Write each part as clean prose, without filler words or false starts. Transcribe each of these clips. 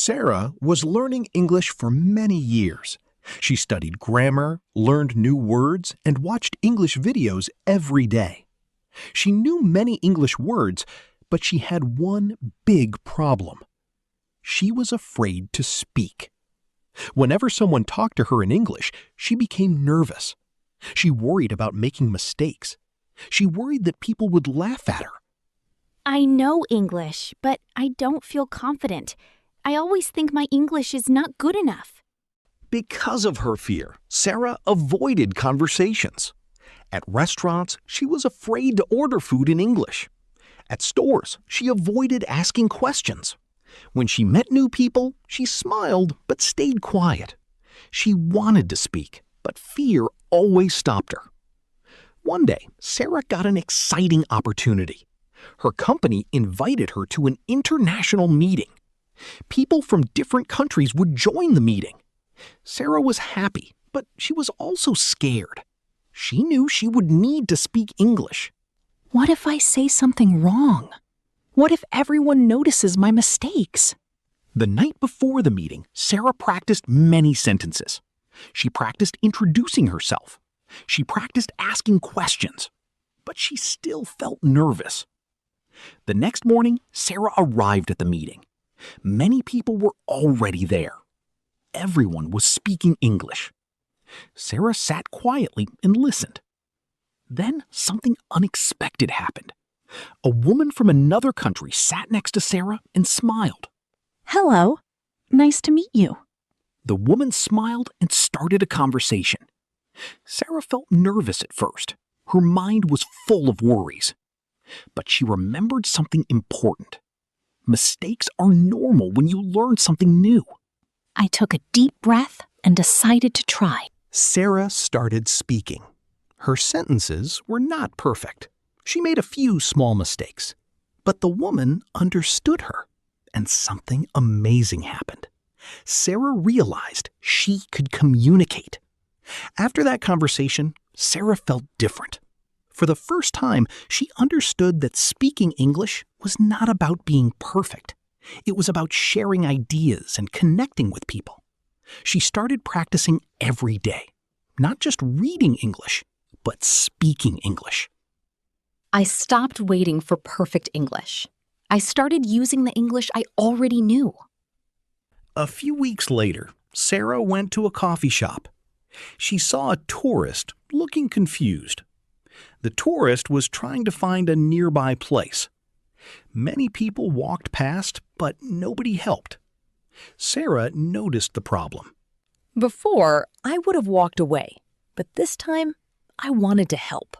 Sarah was learning English for many years. She studied grammar, learned new words, and watched English videos every day. She knew many English words, but she had one big problem. She was afraid to speak. Whenever someone talked to her in English, she became nervous. She worried about making mistakes. She worried that people would laugh at her. I know English, but I don't feel confident. I always think my English is not good enough. Because of her fear, Sarah avoided conversations. At restaurants, she was afraid to order food in English. At stores, she avoided asking questions. When she met new people, she smiled but stayed quiet. She wanted to speak, but fear always stopped her. One day, Sarah got an exciting opportunity. Her company invited her to an international meeting. People from different countries would join the meeting. Sarah was happy, but she was also scared. She knew she would need to speak English. What if I say something wrong? What if everyone notices my mistakes? The night before the meeting, Sarah practiced many sentences. She practiced introducing herself. She practiced asking questions. But she still felt nervous. The next morning, Sarah arrived at the meeting. Many people were already there. Everyone was speaking English. Sarah sat quietly and listened. Then something unexpected happened. A woman from another country sat next to Sarah and smiled. Hello. Nice to meet you. The woman smiled and started a conversation. Sarah felt nervous at first. Her mind was full of worries. But she remembered something important. Mistakes are normal when you learn something new. I took a deep breath and decided to try. Sarah started speaking. Her sentences were not perfect. She made a few small mistakes. But the woman understood her, and something amazing happened. Sarah realized she could communicate. After that conversation, Sarah felt different. For the first time, she understood that speaking English was not about being perfect. It was about sharing ideas and connecting with people. She started practicing every day, not just reading English, but speaking English. I stopped waiting for perfect English. I started using the English I already knew. A few weeks later, Sarah went to a coffee shop. She saw a tourist looking confused. The tourist was trying to find a nearby place. Many people walked past, but nobody helped. Sarah noticed the problem. Before, I would have walked away, but this time, I wanted to help.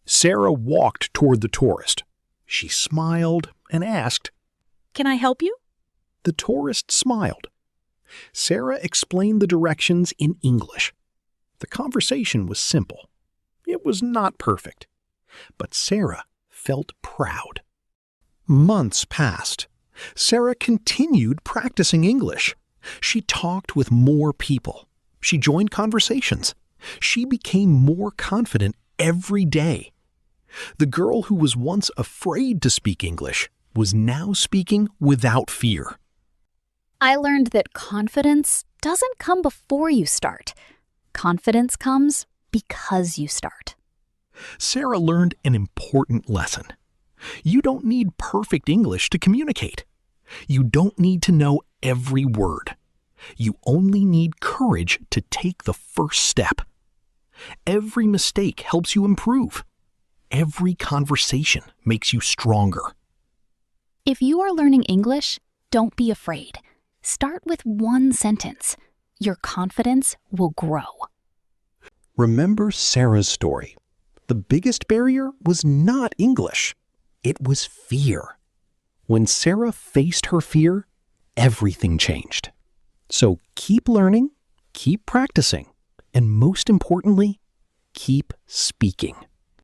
Sarah walked toward the tourist. She smiled and asked, Can I help you? The tourist smiled. Sarah explained the directions in English. The conversation was simple. It was not perfect, but Sarah felt proud. Months passed. Sarah continued practicing English. She talked with more people. She joined conversations. She became more confident every day. The girl who was once afraid to speak English was now speaking without fear. I learned that confidence doesn't come before you start. Confidence comes because you start. Sarah learned an important lesson. You don't need perfect English to communicate. You don't need to know every word. You only need courage to take the first step. Every mistake helps you improve. Every conversation makes you stronger. If you are learning English, don't be afraid. Start with one sentence. Your confidence will grow. Remember Sarah's story. The biggest barrier was not English. It was fear. When Sarah faced her fear, everything changed. So keep learning, keep practicing, and most importantly, keep speaking.